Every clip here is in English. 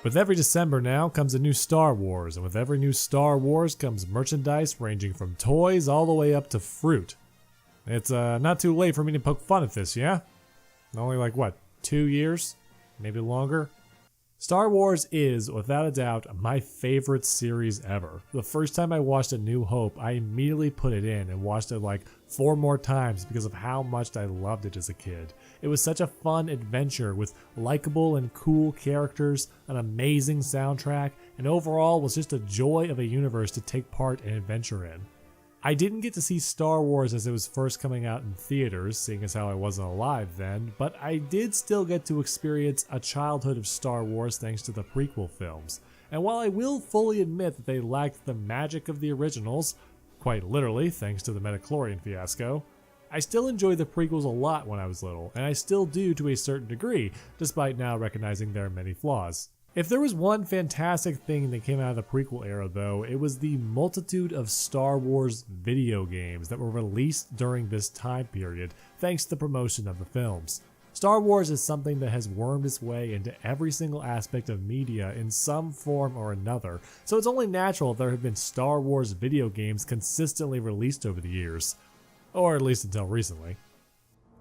With every December now comes a new Star Wars, and with every new Star Wars comes merchandise ranging from toys all the way up to fruit. It's not too late for me to poke fun at this, yeah? Only like, what, 2 years? Maybe longer? Star Wars is, without a doubt, my favorite series ever. The first time I watched A New Hope, I immediately put it in and watched it like 4 more times because of how much I loved it as a kid. It was such a fun adventure with likable and cool characters, an amazing soundtrack, and overall was just a joy of a universe to take part and adventure in. I didn't get to see Star Wars as it was first coming out in theaters, seeing as how I wasn't alive then, but I did still get to experience a childhood of Star Wars thanks to the prequel films. And while I will fully admit that they lacked the magic of the originals, quite literally thanks to the Midichlorian fiasco, I still enjoyed the prequels a lot when I was little, and I still do to a certain degree, despite now recognizing their many flaws. If there was one fantastic thing that came out of the prequel era though, it was the multitude of Star Wars video games that were released during this time period thanks to the promotion of the films. Star Wars is something that has wormed its way into every single aspect of media in some form or another, so it's only natural there have been Star Wars video games consistently released over the years. Or at least until recently.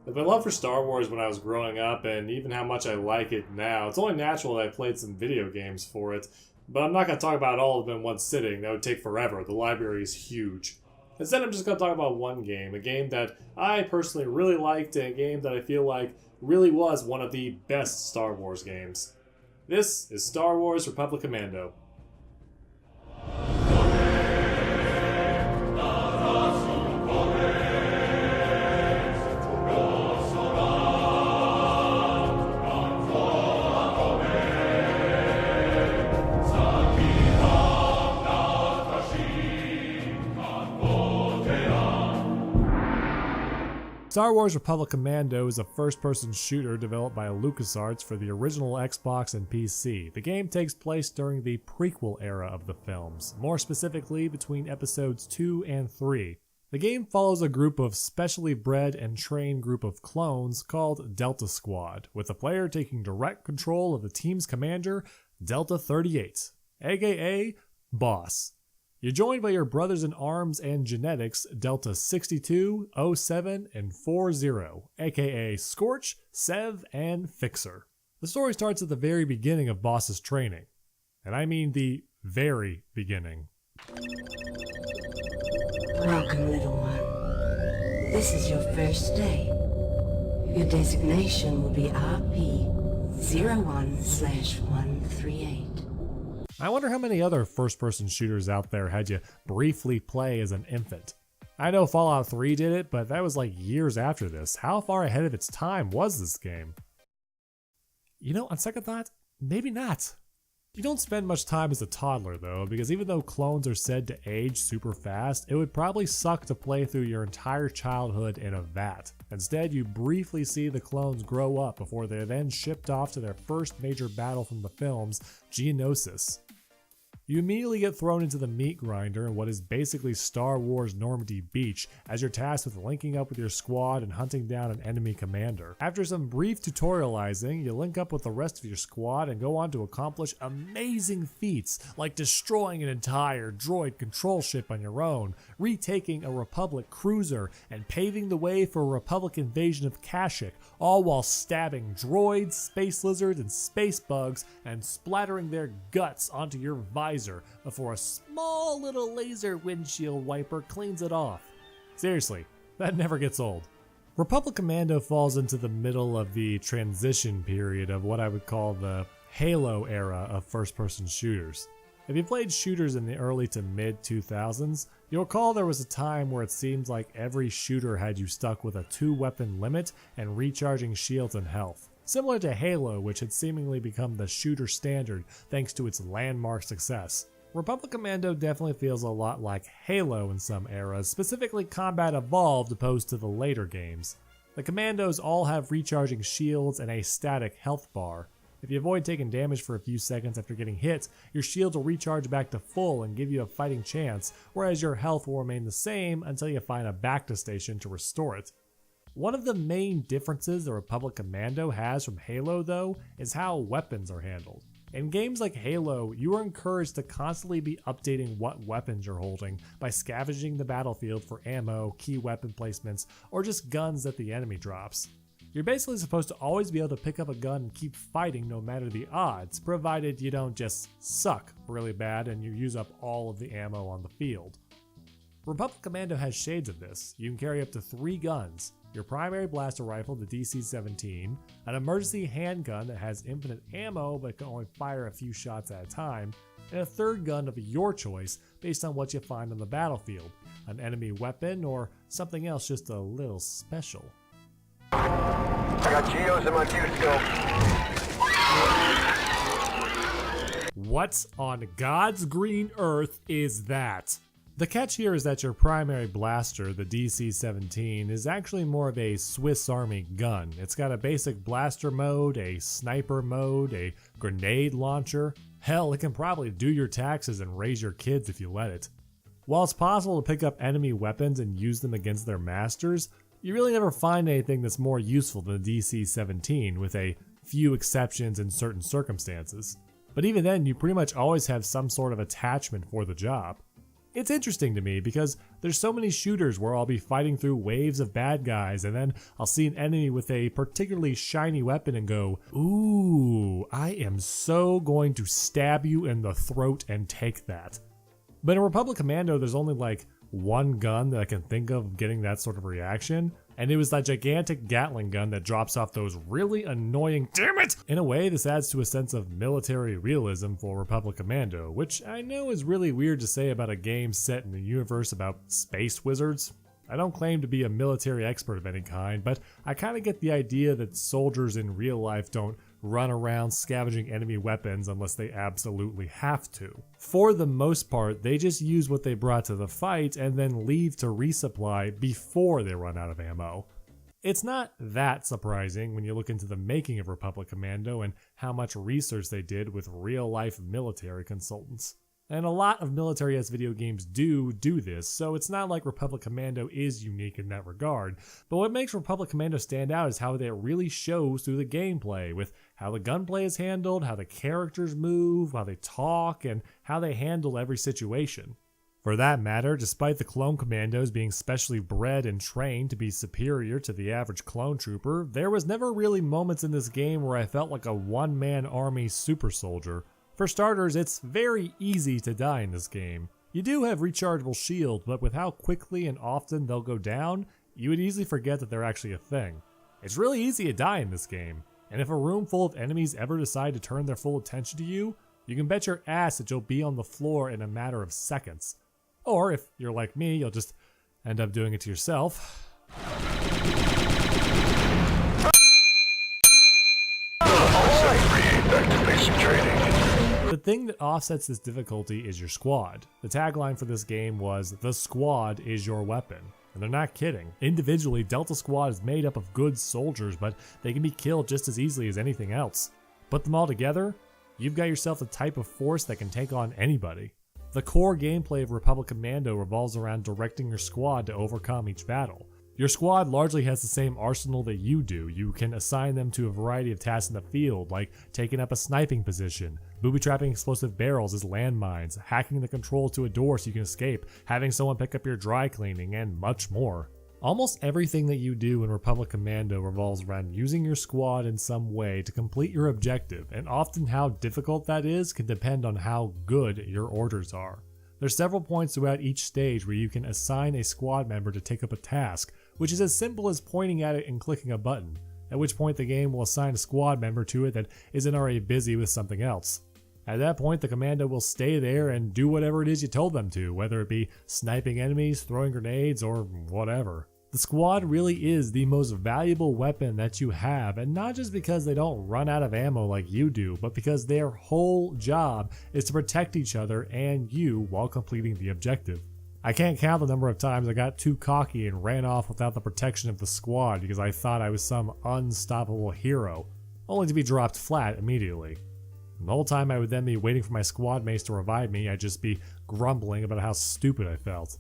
With my love for Star Wars when I was growing up, and even how much I like it now, it's only natural that I played some video games for it, but I'm not going to talk about all of them in one sitting. That would take forever. The library is huge. Instead, I'm just going to talk about one game, a game that I personally really liked, and a game that I feel like really was one of the best Star Wars games. This is Star Wars Republic Commando. Star Wars Republic Commando is a first-person shooter developed by LucasArts for the original Xbox and PC. The game takes place during the prequel era of the films, more specifically between episodes 2 and 3. The game follows a group of specially bred and trained group of clones called Delta Squad, with the player taking direct control of the team's commander, Delta 38, aka Boss. You're joined by your brothers in arms and genetics, Delta 62, 07, and 40, aka Scorch, Sev, and Fixer. The story starts at the very beginning of Boss's training. And I mean the very beginning. Welcome, little one. This is your first day. Your designation will be RP-01/138. I wonder how many other first-person shooters out there had you briefly play as an infant. I know Fallout 3 did it, but that was like years after this. How far ahead of its time was this game? You know, on second thought, maybe not. You don't spend much time as a toddler though, because even though clones are said to age super fast, it would probably suck to play through your entire childhood in a vat. Instead, you briefly see the clones grow up before they're then shipped off to their first major battle from the films, Geonosis. You immediately get thrown into the meat grinder in what is basically Star Wars Normandy Beach, as you're tasked with linking up with your squad and hunting down an enemy commander. After some brief tutorializing, you link up with the rest of your squad and go on to accomplish amazing feats like destroying an entire droid control ship on your own, retaking a Republic cruiser, and paving the way for a Republic invasion of Kashyyyk, all while stabbing droids, space lizards, and space bugs and splattering their guts onto your visor before a small little laser windshield wiper cleans it off. Seriously, that never gets old. Republic Commando falls into the middle of the transition period of what I would call the Halo era of first-person shooters. If you played shooters in the early to mid-2000s, you'll recall there was a time where it seemed like every shooter had you stuck with a 2-weapon limit and recharging shields and health. Similar to Halo, which had seemingly become the shooter standard thanks to its landmark success. Republic Commando definitely feels a lot like Halo in some eras, specifically Combat Evolved opposed to the later games. The Commandos all have recharging shields and a static health bar. If you avoid taking damage for a few seconds after getting hit, your shields will recharge back to full and give you a fighting chance, whereas your health will remain the same until you find a Bacta station to restore it. One of the main differences the Republic Commando has from Halo though is how weapons are handled. In games like Halo, you are encouraged to constantly be updating what weapons you're holding by scavenging the battlefield for ammo, key weapon placements, or just guns that the enemy drops. You're basically supposed to always be able to pick up a gun and keep fighting no matter the odds, provided you don't just suck really bad and you use up all of the ammo on the field. Republic Commando has shades of this. You can carry up to 3 guns: your primary blaster rifle, the DC-17, an emergency handgun that has infinite ammo but can only fire a few shots at a time, and a third gun of your choice based on what you find on the battlefield, an enemy weapon or something else just a little special. I got geos in my view scope. What on God's green earth is that? The catch here is that your primary blaster, the DC-17, is actually more of a Swiss Army gun. It's got a basic blaster mode, a sniper mode, a grenade launcher. Hell, it can probably do your taxes and raise your kids if you let it. While it's possible to pick up enemy weapons and use them against their masters, you really never find anything that's more useful than the DC-17, with a few exceptions in certain circumstances. But even then, you pretty much always have some sort of attachment for the job. It's interesting to me because there's so many shooters where I'll be fighting through waves of bad guys and then I'll see an enemy with a particularly shiny weapon and go, ooh, I am so going to stab you in the throat and take that. But in Republic Commando, there's only like one gun that I can think of getting that sort of reaction, and it was that gigantic Gatling gun that drops off those really annoying damn it! In a way, this adds to a sense of military realism for Republic Commando, which I know is really weird to say about a game set in a universe about space wizards. I don't claim to be a military expert of any kind, but I kind of get the idea that soldiers in real life don't run around scavenging enemy weapons unless they absolutely have to. For the most part, they just use what they brought to the fight and then leave to resupply before they run out of ammo. It's not that surprising when you look into the making of Republic Commando and how much research they did with real-life military consultants. And a lot of military-esque video games do this, so it's not like Republic Commando is unique in that regard. But what makes Republic Commando stand out is how it really shows through the gameplay, with how the gunplay is handled, how the characters move, how they talk, and how they handle every situation. For that matter, despite the clone commandos being specially bred and trained to be superior to the average clone trooper, there was never really moments in this game where I felt like a one-man army super soldier. For starters, it's very easy to die in this game. You do have rechargeable shields, but with how quickly and often they'll go down, you would easily forget that they're actually a thing. It's really easy to die in this game, and if a room full of enemies ever decide to turn their full attention to you, you can bet your ass that you'll be on the floor in a matter of seconds. Or if you're like me, you'll just end up doing it to yourself. The thing that offsets this difficulty is your squad. The tagline for this game was, "The squad is your weapon." And they're not kidding. Individually, Delta Squad is made up of good soldiers, but they can be killed just as easily as anything else. Put them all together, you've got yourself the type of force that can take on anybody. The core gameplay of Republic Commando revolves around directing your squad to overcome each battle. Your squad largely has the same arsenal that you do. You can assign them to a variety of tasks in the field, like taking up a sniping position, booby-trapping explosive barrels as landmines, hacking the controls to a door so you can escape, having someone pick up your dry cleaning, and much more. Almost everything that you do in Republic Commando revolves around using your squad in some way to complete your objective, and often how difficult that is can depend on how good your orders are. There's several points throughout each stage where you can assign a squad member to take up a task, which is as simple as pointing at it and clicking a button, at which point the game will assign a squad member to it that isn't already busy with something else. At that point, the commando will stay there and do whatever it is you told them to, whether it be sniping enemies, throwing grenades, or whatever. The squad really is the most valuable weapon that you have, and not just because they don't run out of ammo like you do, but because their whole job is to protect each other and you while completing the objective. I can't count the number of times I got too cocky and ran off without the protection of the squad because I thought I was some unstoppable hero, only to be dropped flat immediately. And the whole time I would then be waiting for my squad mates to revive me, I'd just be grumbling about how stupid I felt.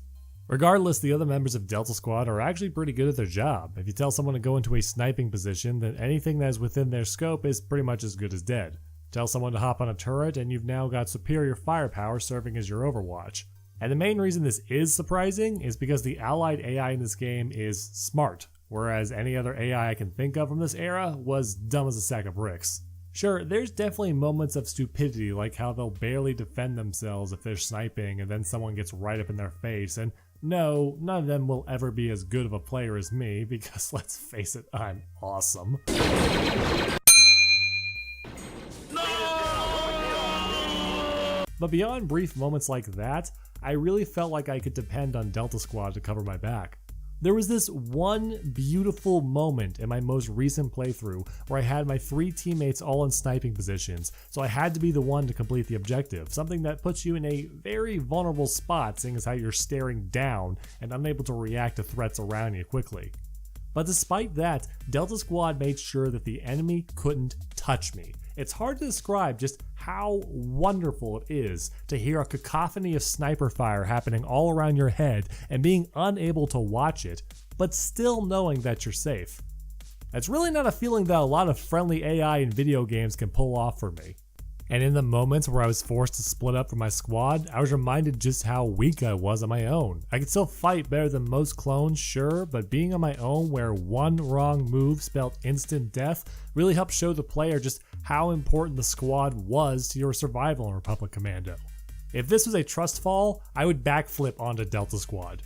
Regardless, the other members of Delta Squad are actually pretty good at their job. If you tell someone to go into a sniping position, then anything that is within their scope is pretty much as good as dead. Tell someone to hop on a turret and you've now got superior firepower serving as your overwatch. And the main reason this is surprising is because the allied AI in this game is smart, whereas any other AI I can think of from this era was dumb as a sack of bricks. Sure, there's definitely moments of stupidity, like how they'll barely defend themselves if they're sniping and then someone gets right up in their face, and no, none of them will ever be as good of a player as me, because let's face it, I'm awesome. But beyond brief moments like that, I really felt like I could depend on Delta Squad to cover my back. There was this one beautiful moment in my most recent playthrough where I had my 3 teammates all in sniping positions, so I had to be the one to complete the objective, something that puts you in a very vulnerable spot seeing as how you're staring down and unable to react to threats around you quickly. But despite that, Delta Squad made sure that the enemy couldn't touch me. It's hard to describe just how wonderful it is to hear a cacophony of sniper fire happening all around your head and being unable to watch it, but still knowing that you're safe. That's really not a feeling that a lot of friendly AI in video games can pull off for me. And in the moments where I was forced to split up from my squad, I was reminded just how weak I was on my own. I could still fight better than most clones, sure, but being on my own where one wrong move spelled instant death really helped show the player just how important the squad was to your survival in Republic Commando. If this was a trust fall, I would backflip onto Delta Squad.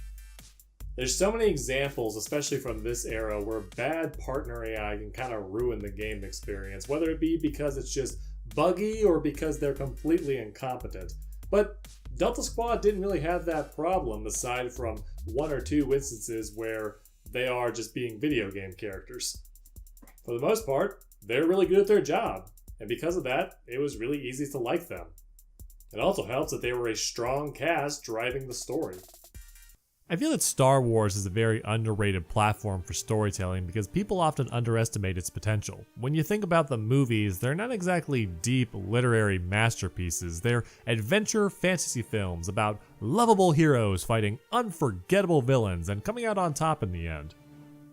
There's so many examples, especially from this era, where bad partner AI can kind of ruin the game experience, whether it be because it's just buggy or because they're completely incompetent. But Delta Squad didn't really have that problem aside from 1 or 2 instances where they are just being video game characters. For the most part, they're really good at their job, and because of that, it was really easy to like them. It also helps that they were a strong cast driving the story. I feel that Star Wars is a very underrated platform for storytelling because people often underestimate its potential. When you think about the movies, they're not exactly deep literary masterpieces. They're adventure fantasy films about lovable heroes fighting unforgettable villains and coming out on top in the end.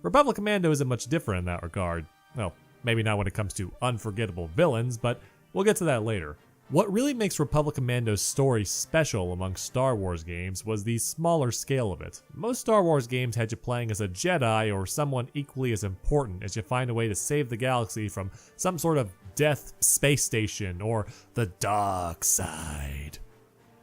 Republic Commando isn't much different in that regard. Well, maybe not when it comes to unforgettable villains, but we'll get to that later. What really makes Republic Commando's story special among Star Wars games was the smaller scale of it. Most Star Wars games had you playing as a Jedi or someone equally as important as you find a way to save the galaxy from some sort of death space station or the dark side.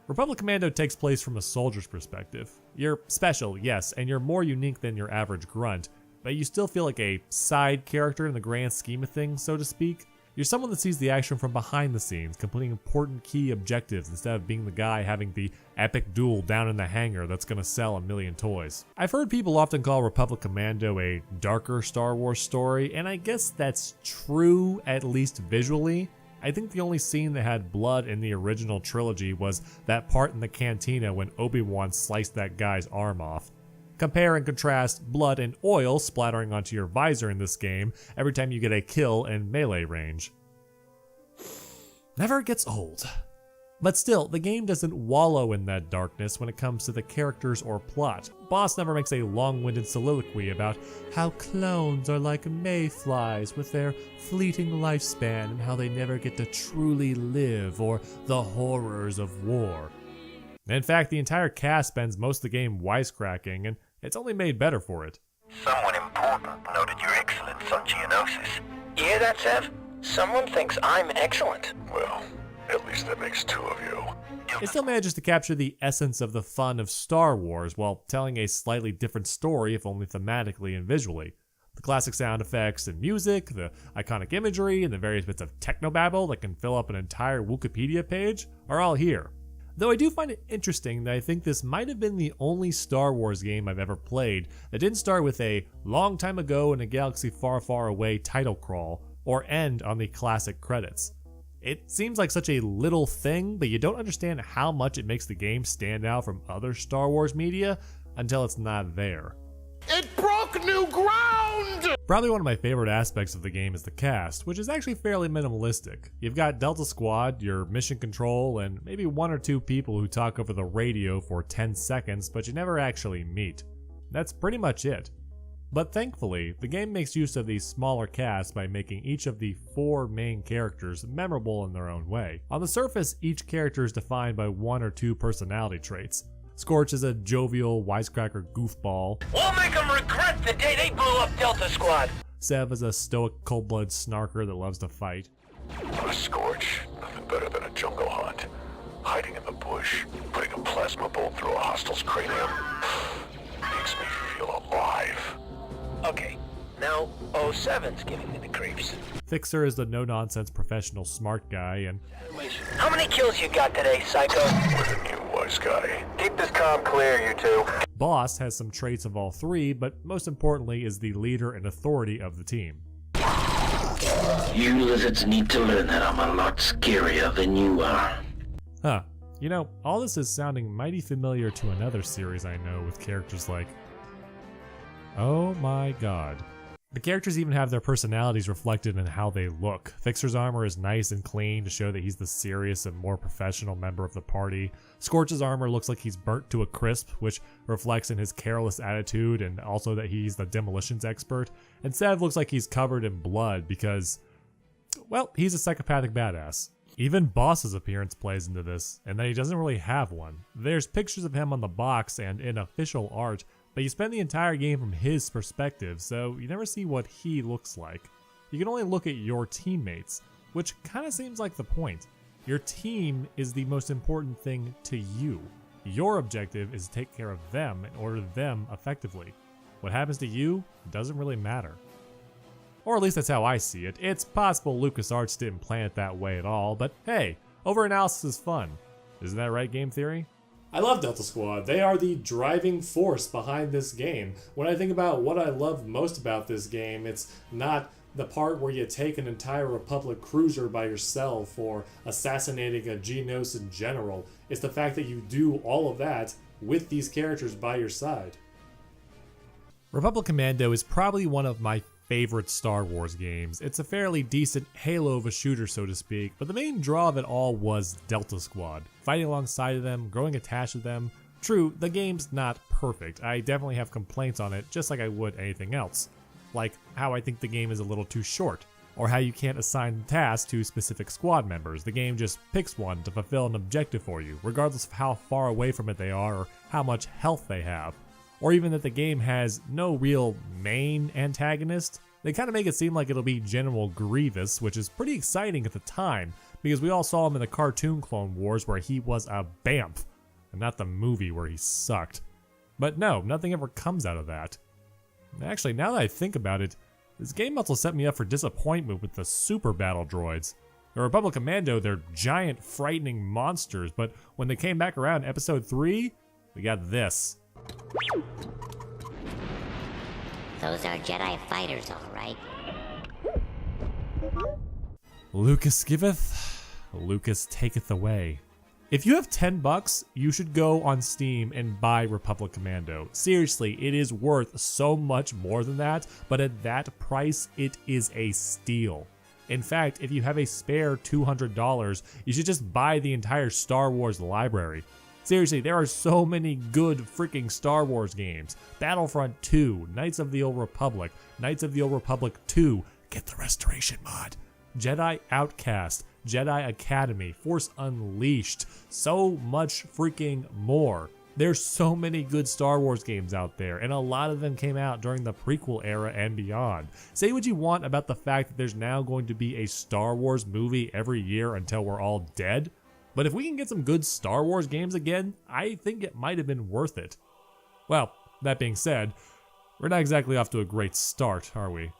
Republic Commando takes place from a soldier's perspective. You're special, yes, and you're more unique than your average grunt, but you still feel like a side character in the grand scheme of things, so to speak. You're someone that sees the action from behind the scenes, completing important key objectives instead of being the guy having the epic duel down in the hangar that's gonna sell a million toys. I've heard people often call Republic Commando a darker Star Wars story, and I guess that's true, at least visually. I think the only scene that had blood in the original trilogy was that part in the cantina when Obi-Wan sliced that guy's arm off. Compare and contrast blood and oil splattering onto your visor in this game every time you get a kill in melee range. Never gets old. But still, the game doesn't wallow in that darkness when it comes to the characters or plot. Boss never makes a long-winded soliloquy about how clones are like mayflies with their fleeting lifespan and how they never get to truly live, or the horrors of war. In fact, the entire cast spends most of the game wisecracking, and it's only made better for it. Someone important noted your excellence on Geonosis. You hear that, Sev? Someone thinks I'm excellent. Well, at least that makes 2 of you. It still manages to capture the essence of the fun of Star Wars while telling a slightly different story, if only thematically and visually. The classic sound effects and music, the iconic imagery, and the various bits of technobabble that can fill up an entire Wikipedia page are all here. Though I do find it interesting that I think this might have been the only Star Wars game I've ever played that didn't start with a long time ago in a galaxy far, far away title crawl, or end on the classic credits. It seems like such a little thing, but you don't understand how much it makes the game stand out from other Star Wars media until it's not there. It broke new ground! Probably one of my favorite aspects of the game is the cast, which is actually fairly minimalistic. You've got Delta Squad, your mission control, and maybe 1 or 2 people who talk over the radio for 10 seconds, but you never actually meet. That's pretty much it. But thankfully, the game makes use of these smaller casts by making each of the 4 main characters memorable in their own way. On the surface, each character is defined by 1 or 2 personality traits. Scorch is a jovial, wisecracker goofball. We'll make them regret the day they blew up Delta Squad. Sev is a stoic, cold-blooded snarker that loves to fight. A Scorch, nothing better than a jungle hunt. Hiding in the bush, putting a plasma bolt through a hostile's cranium. Makes me feel alive. Okay, now 07's giving me the creeps. Fixer is the no-nonsense professional smart guy, and How many kills you got today, Psycho? With a new wise guy. Keep this comm clear, you two. Boss has some traits of all 3, but most importantly is the leader and authority of the team. You lizards need to learn that I'm a lot scarier than you are. Huh. You know, all this is sounding mighty familiar to another series I know with characters like... Oh my god. The characters even have their personalities reflected in how they look. Fixer's armor is nice and clean to show that he's the serious and more professional member of the party. Scorch's armor looks like he's burnt to a crisp, which reflects in his careless attitude and also that he's the demolitions expert. And Sev looks like he's covered in blood because, well, he's a psychopathic badass. Even Boss's appearance plays into this, and that he doesn't really have one. There's pictures of him on the box and in official art, but you spend the entire game from his perspective, so you never see what he looks like. You can only look at your teammates, which kind of seems like the point. Your team is the most important thing to you. Your objective is to take care of them and order them effectively. What happens to you doesn't really matter. Or at least that's how I see it. It's possible LucasArts didn't plan it that way at all, but hey, overanalysis is fun. Isn't that right, game theory? I love Delta Squad. They are the driving force behind this game. When I think about what I love most about this game, it's not the part where you take an entire Republic cruiser by yourself or assassinating a Geonosis general. It's the fact that you do all of that with these characters by your side. Republic Commando is probably one of my favorite Star Wars games. It's a fairly decent Halo of a shooter, so to speak, but the main draw of it all was Delta Squad. Fighting alongside of them, growing attached to them. True, the game's not perfect. I definitely have complaints on it, just like I would anything else. Like how I think the game is a little too short, or how you can't assign tasks to specific squad members. The game just picks one to fulfill an objective for you, regardless of how far away from it they are or how much health they have. Or even that the game has no real main antagonist. They kind of make it seem like it'll be General Grievous, which is pretty exciting at the time, because we all saw him in the cartoon Clone Wars where he was a BAMF, and not the movie where he sucked. But no, nothing ever comes out of that. Actually, now that I think about it, this game also set me up for disappointment with the super battle droids. The Republic Commando, they're giant, frightening monsters, but when they came back around in Episode 3, we got this. Those are Jedi fighters, all right. Lucas giveth, Lucas taketh away. If you have $10, you should go on Steam and buy Republic Commando. Seriously, it is worth so much more than that, but at that price, it is a steal. In fact, if you have a spare $200, you should just buy the entire Star Wars library. Seriously, there are so many good freaking Star Wars games. Battlefront 2, Knights of the Old Republic, Knights of the Old Republic 2, get the Restoration mod, Jedi Outcast, Jedi Academy, Force Unleashed, so much freaking more. There's so many good Star Wars games out there, and a lot of them came out during the prequel era and beyond. Say what you want about the fact that there's now going to be a Star Wars movie every year until we're all dead, but if we can get some good Star Wars games again, I think it might have been worth it. Well, that being said, we're not exactly off to a great start, are we?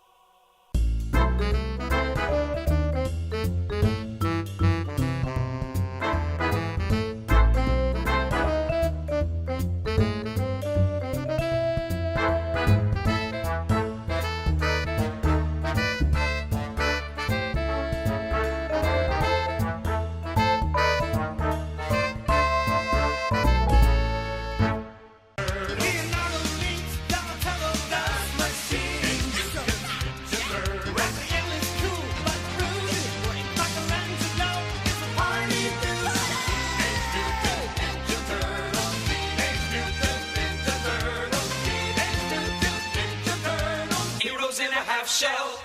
shell.